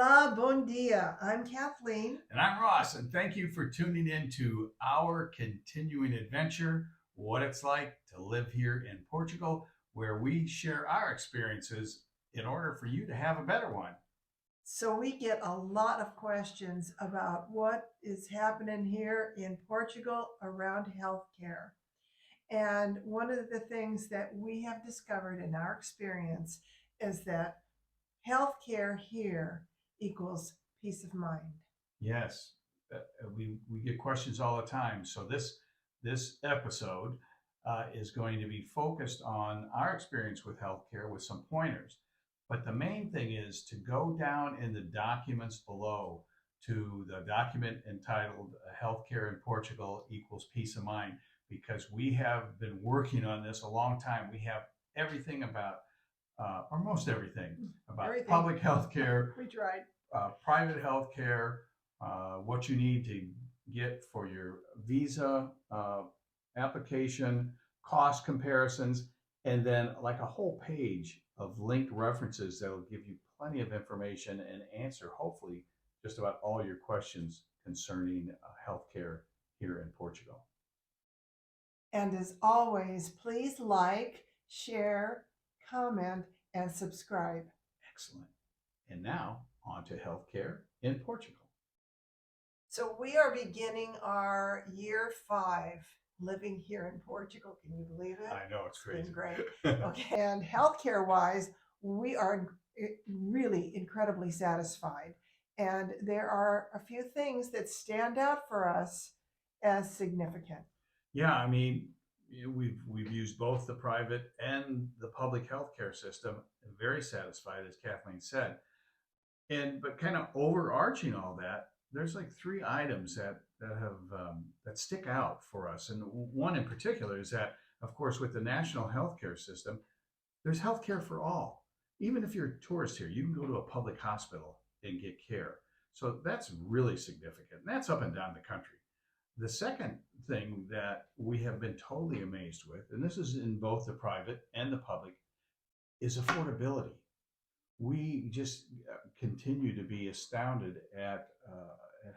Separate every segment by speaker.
Speaker 1: Hola, bon dia. I'm Kathleen.
Speaker 2: And I'm Ross, and thank you for tuning in to our continuing adventure, what it's like to live here in Portugal, where we share our experiences in order for you to have a better one.
Speaker 1: So, we get a lot of questions about what is happening here in Portugal around healthcare. And one of the things that we have discovered in our experience is that healthcare here equals peace of mind.
Speaker 2: Yes, we get questions all the time. So this episode is going to be focused on our experience with healthcare with some pointers. But the main thing is to go down in the documents below to the document entitled Healthcare in Portugal Equals Peace of Mind, because we have been working on this a long time. We have everything about, or most everything about
Speaker 1: Everything.
Speaker 2: public health care,
Speaker 1: We tried.
Speaker 2: private health care, what you need to get for your visa application, cost comparisons, and then like a whole page of linked references that will give you plenty of information and answer, hopefully, just about all your questions concerning healthcare here in Portugal.
Speaker 1: And as always, please like, share, comment, and subscribe.
Speaker 2: Excellent. And now on to healthcare in Portugal.
Speaker 1: So we are beginning our year 5 living here in Portugal. Can you believe it?
Speaker 2: I know it's crazy.
Speaker 1: It's been great. Okay. And healthcare wise, we are really incredibly satisfied. And there are a few things that stand out for us as significant.
Speaker 2: Yeah, I mean, we've used both the private and the public healthcare system. Very satisfied, as Kathleen said. And but kind of overarching all that, there's like three items that have that stick out for us, and one in particular is that, of course, with the national healthcare system, there's healthcare for all. Even if you're a tourist here, you can go to a public hospital and get care. So that's really significant. And that's up and down the country. The second thing that we have been totally amazed with, and this is in both the private and the public, is affordability. We just continue to be astounded at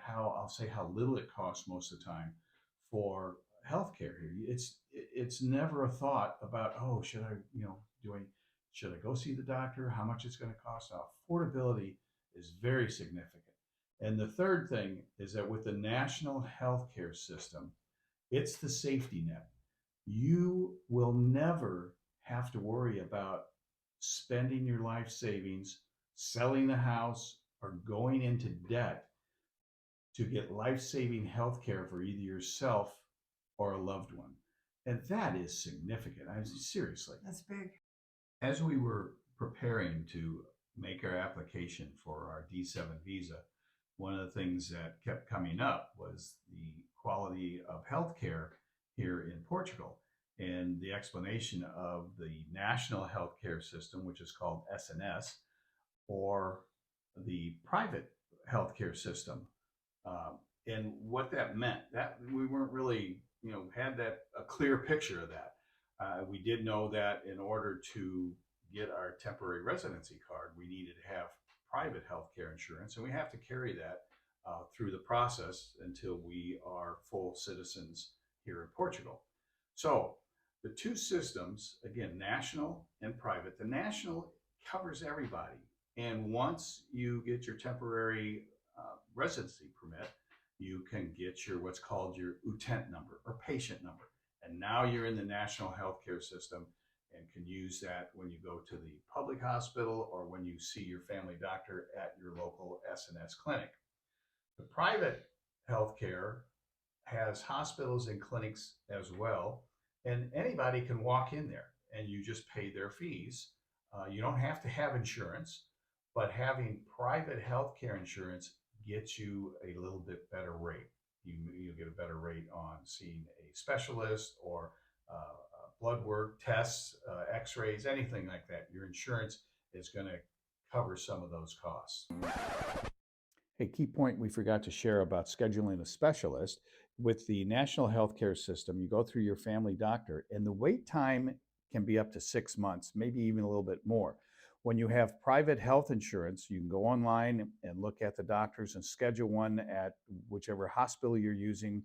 Speaker 2: how, I'll say, how little it costs most of the time for healthcare here. It's never a thought about, oh, should I, should I go see the doctor? How much it's going to cost? Now, affordability is very significant. And the third thing is that with the national healthcare system, it's the safety net. You will never have to worry about spending your life savings, selling the house, or going into debt to get life-saving health care for either yourself or a loved one. And that is significant. I mean, seriously.
Speaker 1: That's big.
Speaker 2: As we were preparing to make our application for our D7 visa, one of the things that kept coming up was the quality of healthcare here in Portugal, and the explanation of the national healthcare system, which is called SNS, or the private healthcare system. And what that meant, that we weren't really, had that a clear picture of that. We did know that in order to get our temporary residency card, we needed to have private healthcare insurance, and we have to carry that through the process until we are full citizens here in Portugal. So the two systems, again, national and private. The national covers everybody, and once you get your temporary residency permit, you can get your what's called your UTENT number or patient number, and now you're in the national healthcare system and can use that when you go to the public hospital or when you see your family doctor at your local SNS clinic. The private healthcare has hospitals and clinics as well, and anybody can walk in there and you just pay their fees. You don't have to have insurance, but having private healthcare insurance gets you a little bit better rate. You get a better rate on seeing a specialist or blood work, tests, x-rays, anything like that. Your insurance is going to cover some of those costs. Hey, key point we forgot to share about scheduling a specialist. With the national healthcare system, you go through your family doctor, and the wait time can be up to 6 months, maybe even a little bit more. when you have private health insurance, you can go online and look at the doctors and schedule one at whichever hospital you're using.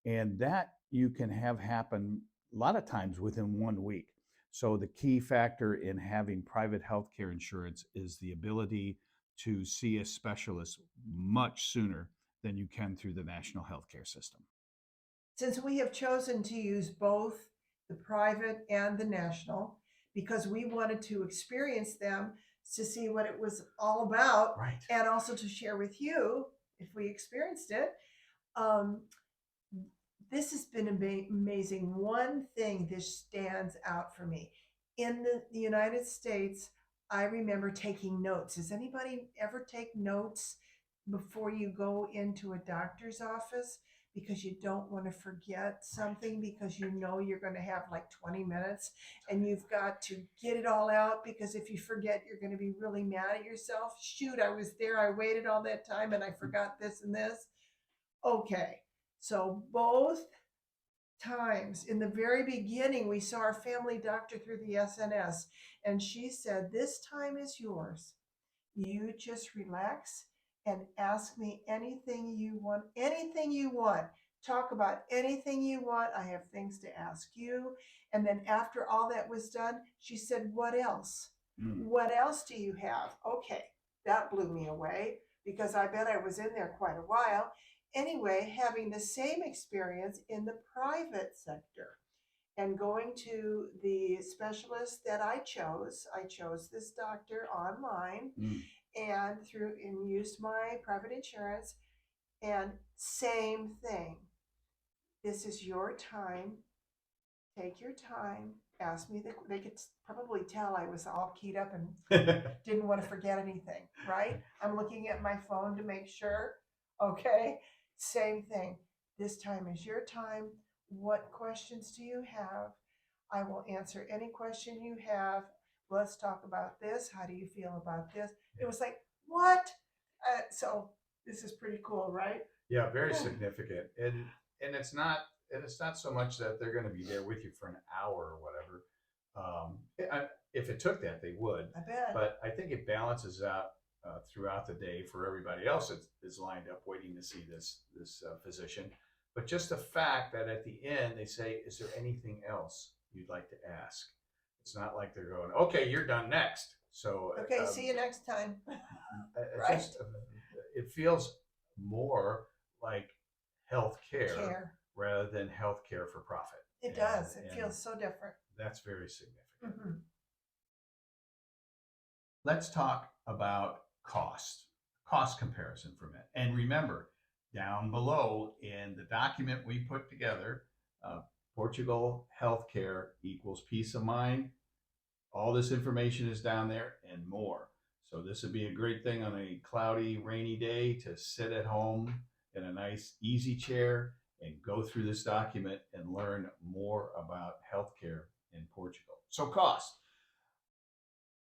Speaker 2: And that you can have happen a lot of times within 1 week. So the key factor in having private healthcare insurance is the ability to see a specialist much sooner than you can through the national healthcare system.
Speaker 1: Since we have chosen to use both the private and the national, because we wanted to experience them to see what it was all about,
Speaker 2: Right.
Speaker 1: and also to share with you if we experienced it. Um, this has been amazing. One thing this stands out for me in the United States. I remember taking notes. Does anybody ever take notes before you go into a doctor's office because you don't want to forget something because you know you're going to have like 20 minutes and you've got to get it all out because if you forget, you're going to be really mad at yourself. Shoot, I was there. I waited all that time and I forgot this and this. Okay. So both times in the very beginning, we saw our family doctor through the SNS, and she said, "This time is yours. You just relax and ask me anything you want, anything you want. Talk about anything you want. I have things to ask you." And then after all that was done, she said, "What else? What else do you have?" Okay, that blew me away because I bet I was in there quite a while. Anyway, having the same experience in the private sector and going to the specialist that I chose this doctor online and through and used my private insurance, and same thing. This is your time. Take your time. Ask me they could probably tell I was all keyed up and didn't want to forget anything, right? I'm looking at my phone to make sure. Okay. Same thing. This time is your time. What questions do you have? I will answer any question you have. Let's talk about this. How do you feel about this? It was like, what? So this is pretty cool, right?
Speaker 2: Yeah, very significant. And it's not so much that they're going to be there with you for an hour or whatever. If it took that, they would.
Speaker 1: I bet.
Speaker 2: But I think it balances out throughout the day for everybody else that is lined up waiting to see this physician. But just the fact that at the end they say, "Is there anything else you'd like to ask?" It's not like they're going, "Okay, you're done next." So
Speaker 1: Okay, see you next time.
Speaker 2: right. It feels more like health care
Speaker 1: Care.
Speaker 2: rather than healthcare for profit.
Speaker 1: It does. It feels so different.
Speaker 2: That's very significant.
Speaker 1: Mm-hmm.
Speaker 2: Let's talk about cost comparison for a minute. And remember, down below in the document we put together, Portugal healthcare equals peace of mind. All this information is down there and more. So this would be a great thing on a cloudy, rainy day to sit at home in a nice, easy chair and go through this document and learn more about healthcare in Portugal. So cost.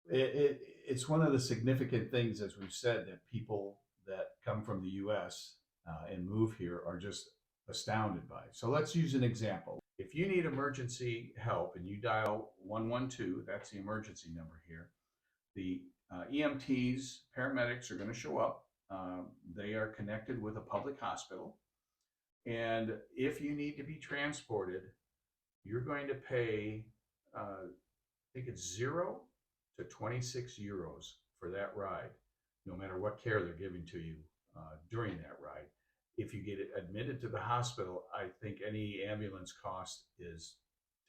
Speaker 2: It's one of the significant things, as we've said, that people that come from the U.S. And move here are just astounded by. So let's use an example. If you need emergency help and you dial 112, that's the emergency number here, the EMTs, paramedics are going to show up. They are connected with a public hospital. And if you need to be transported, you're going to pay, I think it's 0 to 26 euros for that ride, no matter what care they're giving to you during that ride. If you get admitted to the hospital, I think any ambulance cost is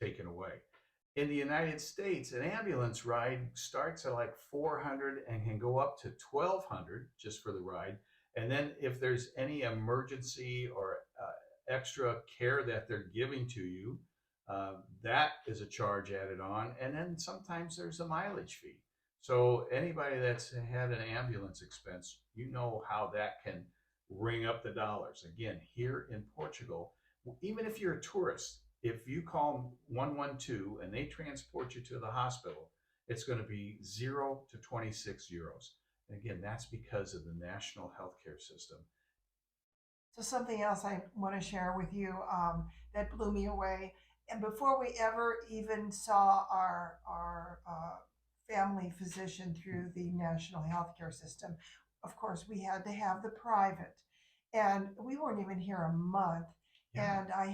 Speaker 2: taken away. In the United States, an ambulance ride starts at like 400 and can go up to 1,200 just for the ride. And then if there's any emergency or extra care that they're giving to you, that is a charge added on. And then sometimes there's a mileage fee. So anybody that's had an ambulance expense, you know how that can ring up the dollars. Again, here in Portugal, even if you're a tourist, if you call 112 and they transport you to the hospital, it's going to be 0 to 26 euros. And again, that's because of the national healthcare system.
Speaker 1: So something else I want to share with you that blew me away. And before we ever even saw our family physician through the national healthcare system. Of course, we had to have the private, and we weren't even here a month.
Speaker 2: Yeah.
Speaker 1: And I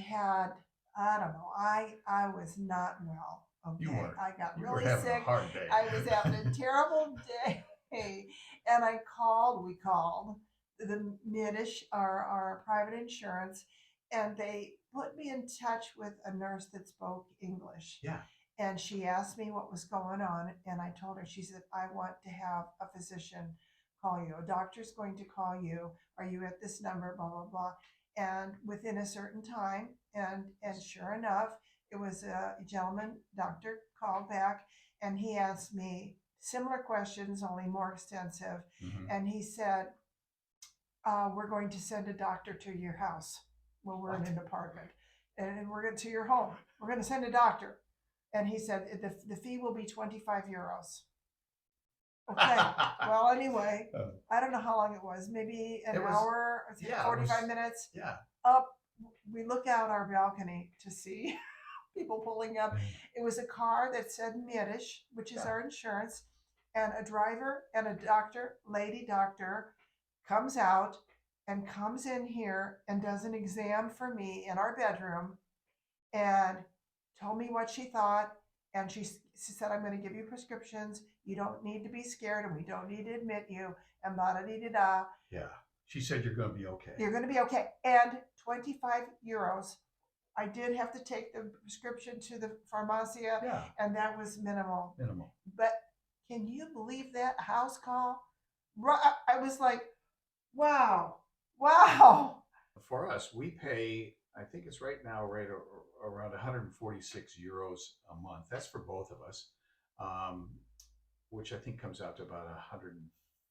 Speaker 1: don't know, I was not well.
Speaker 2: You
Speaker 1: Okay,
Speaker 2: weren't.
Speaker 1: I got
Speaker 2: You were
Speaker 1: really
Speaker 2: having a
Speaker 1: sick.
Speaker 2: hard day.
Speaker 1: I was having a terrible day, and we called the Middish, our private insurance, and they put me in touch with a nurse that spoke English.
Speaker 2: Yeah.
Speaker 1: And she asked me what was going on, and I told her, she said, I want to have a physician call you. A doctor's going to call you. Are you at this number? Blah, blah, blah. And within a certain time, and sure enough, it was a gentleman doctor called back, and he asked me similar questions, only more extensive.
Speaker 2: Mhm.
Speaker 1: And he said, we're going to send a doctor to your house. Well, we're in an apartment, and we're going to your home. We're going to send a doctor. And he said the fee will be 25 euros. Okay. Well, anyway, I don't know how long it was. Maybe an hour,
Speaker 2: yeah,
Speaker 1: 45 minutes.
Speaker 2: Yeah.
Speaker 1: Up, we look out our balcony to see people pulling up. It was a car that said Middish, which is our insurance, and a driver and a doctor, lady doctor, comes out and comes in here and does an exam for me in our bedroom and told me what she thought. And she said, I'm going to give you prescriptions. You don't need to be scared, and we don't need to admit you. And da da da da.
Speaker 2: Yeah. She said you're going to be okay.
Speaker 1: You're going to be okay. And 25 euros. I did have to take the prescription to the pharmacia, and that was minimal.
Speaker 2: Minimal.
Speaker 1: But can you believe that house call? I was like, wow.
Speaker 2: For us, we pay, I think it's right now around 146 euros a month. That's for both of us, which I think comes out to about $155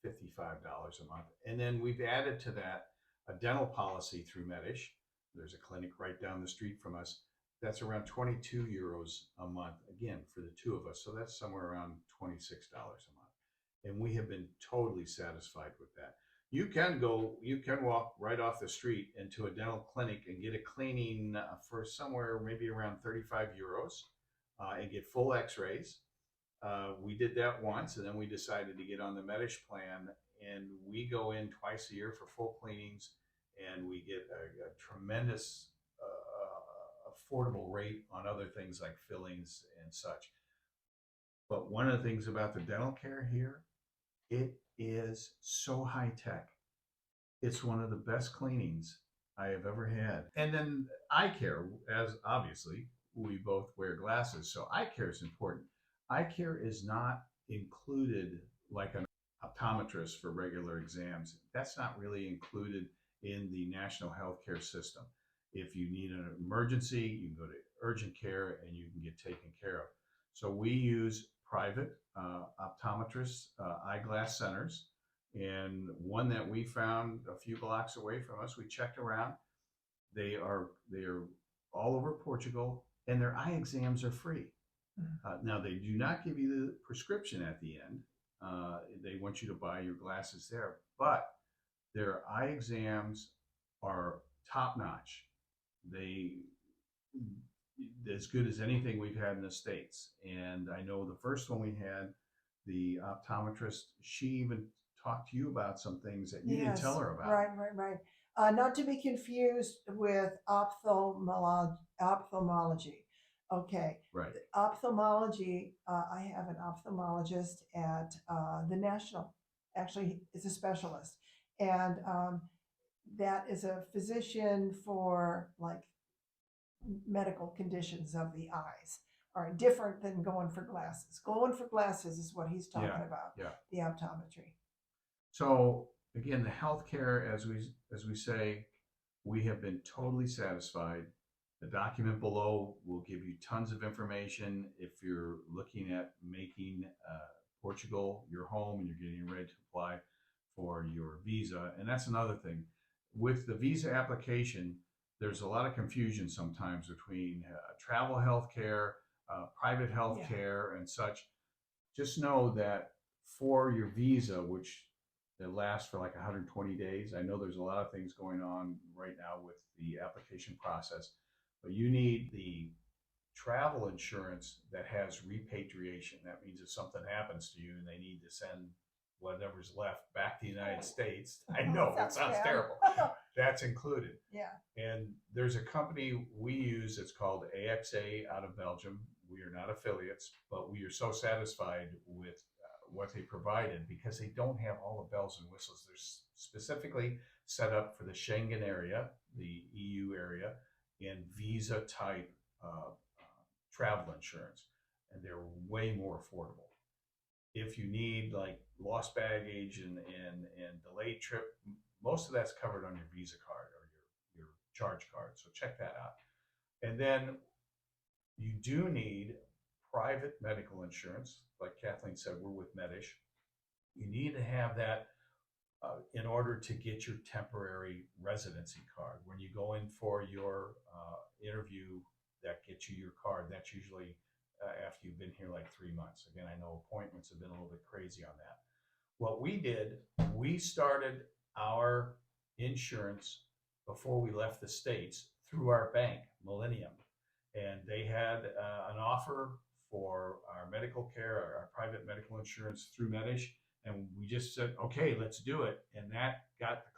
Speaker 2: a month. And then we've added to that a dental policy through Medish. There's a clinic right down the street from us. That's around 22 euros a month, again, for the two of us. So that's somewhere around $26 a month. And we have been totally satisfied with that. You can walk right off the street into a dental clinic and get a cleaning for somewhere maybe around 35 euros and get full x-rays. We did that once, and then we decided to get on the Medish plan, and we go in twice a year for full cleanings, and we get a tremendous affordable rate on other things like fillings and such. But one of the things about the dental care here, it is so high tech. It's one of the best cleanings I have ever had. And then eye care, as obviously we both wear glasses, so eye care is important. Eye care is not included like an optometrist for regular exams. That's not really included in the national healthcare system. If you need an emergency, you can go to urgent care and you can get taken care of. So we use private optometrists, eyeglass centers, and one that we found a few blocks away from us. We checked around. They are all over Portugal, and their eye exams are free. Now they do not give you the prescription at the end. They want you to buy your glasses there, but their eye exams are top notch. They as good as anything we've had in the States. And I know the first one we had, the optometrist, she even talked to you about some things that you didn't tell her about.
Speaker 1: Right. Not to be confused with ophthalmology. Okay.
Speaker 2: Right.
Speaker 1: Ophthalmology, I have an ophthalmologist at the National. Actually, is a specialist. And that is a physician for like medical conditions of the eyes. All right, different than going for glasses. Going for glasses is what he's talking about.
Speaker 2: Yeah.
Speaker 1: The optometry.
Speaker 2: So again, the healthcare, as we say, we have been totally satisfied. The document below will give you tons of information if you're looking at making Portugal your home and you're getting ready to apply for your visa. And that's another thing. With the visa application, there's a lot of confusion sometimes between travel healthcare, private healthcare, and such. Just know that for your visa, which it lasts for like 120 days. I know there's a lot of things going on right now with the application process, but you need the travel insurance that has repatriation. That means if something happens to you and they need to send whatever's left back to the United States, I know it sounds
Speaker 1: bad.
Speaker 2: terrible. That's included.
Speaker 1: Yeah.
Speaker 2: And there's a company we use, it's called AXA out of Belgium. We are not affiliates, but we are so satisfied with what they provided because they don't have all the bells and whistles. They're specifically set up for the Schengen area, the EU area, and visa type travel insurance. And they're way more affordable. If you need like lost baggage and delayed trip, most of that's covered on your Visa card or your charge card. So check that out. And then you do need private medical insurance. Like Kathleen said, we're with Medish. You need to have that in order to get your temporary residency card. When you go in for your interview, that gets you your card. That's usually after you've been here like 3 months. Again, I know appointments have been a little bit crazy on that. What we did, we started our insurance before we left the States through our bank, Millennium. And they had an offer for our medical care, our private medical insurance through Medish. And we just said, okay, let's do it. And that got the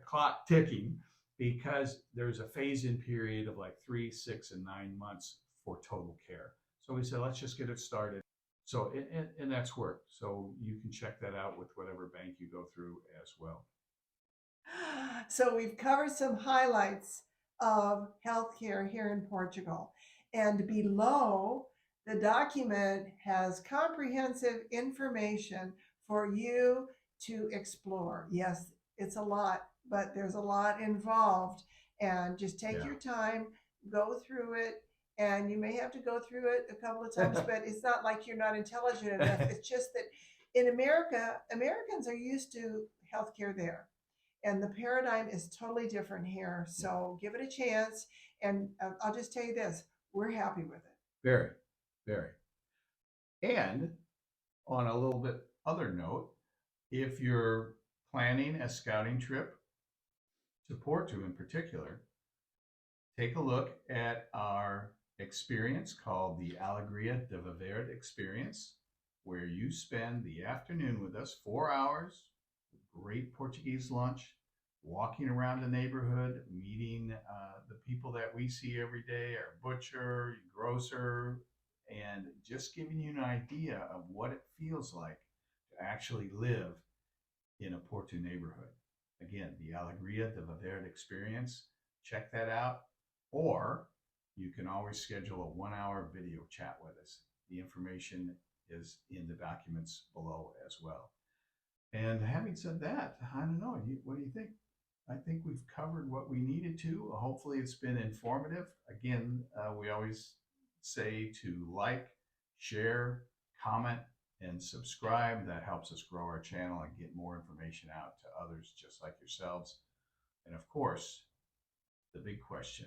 Speaker 2: clock ticking because there's a phase-in period of like 3, 6, and 9 months for total care. So we said, let's just get it started. So, and that's worked. So you can check that out with whatever bank you go through as well.
Speaker 1: So we've covered some highlights of healthcare here in Portugal. And below, the document has comprehensive information for you to explore. Yes, it's a lot, but there's a lot involved. And just take your time, go through it. And you may have to go through it a couple of times, but it's not like you're not intelligent enough. It's just that in America, Americans are used to healthcare there. And the paradigm is totally different here. So give it a chance. And I'll just tell you this, we're happy with it.
Speaker 2: Very, very. And on a little bit other note, if you're planning a scouting trip to Porto in particular, take a look at our experience called the Alegria de Viver experience, where you spend the afternoon with us, 4 hours, great Portuguese lunch, walking around the neighborhood, meeting the people that we see every day, our butcher, grocer, and just giving you an idea of what it feels like to actually live in a Porto neighborhood. Again, the Alegria de Viver experience. Check that out. Or you can always schedule a 1-hour video chat with us. The information is in the documents below as well. And having said that, I don't know, what do you think? I think we've covered what we needed to. Hopefully it's been informative. Again, we always say to like, share, comment, and subscribe. That helps us grow our channel and get more information out to others just like yourselves. And of course, the big question.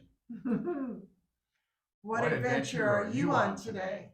Speaker 1: What adventure are you on today?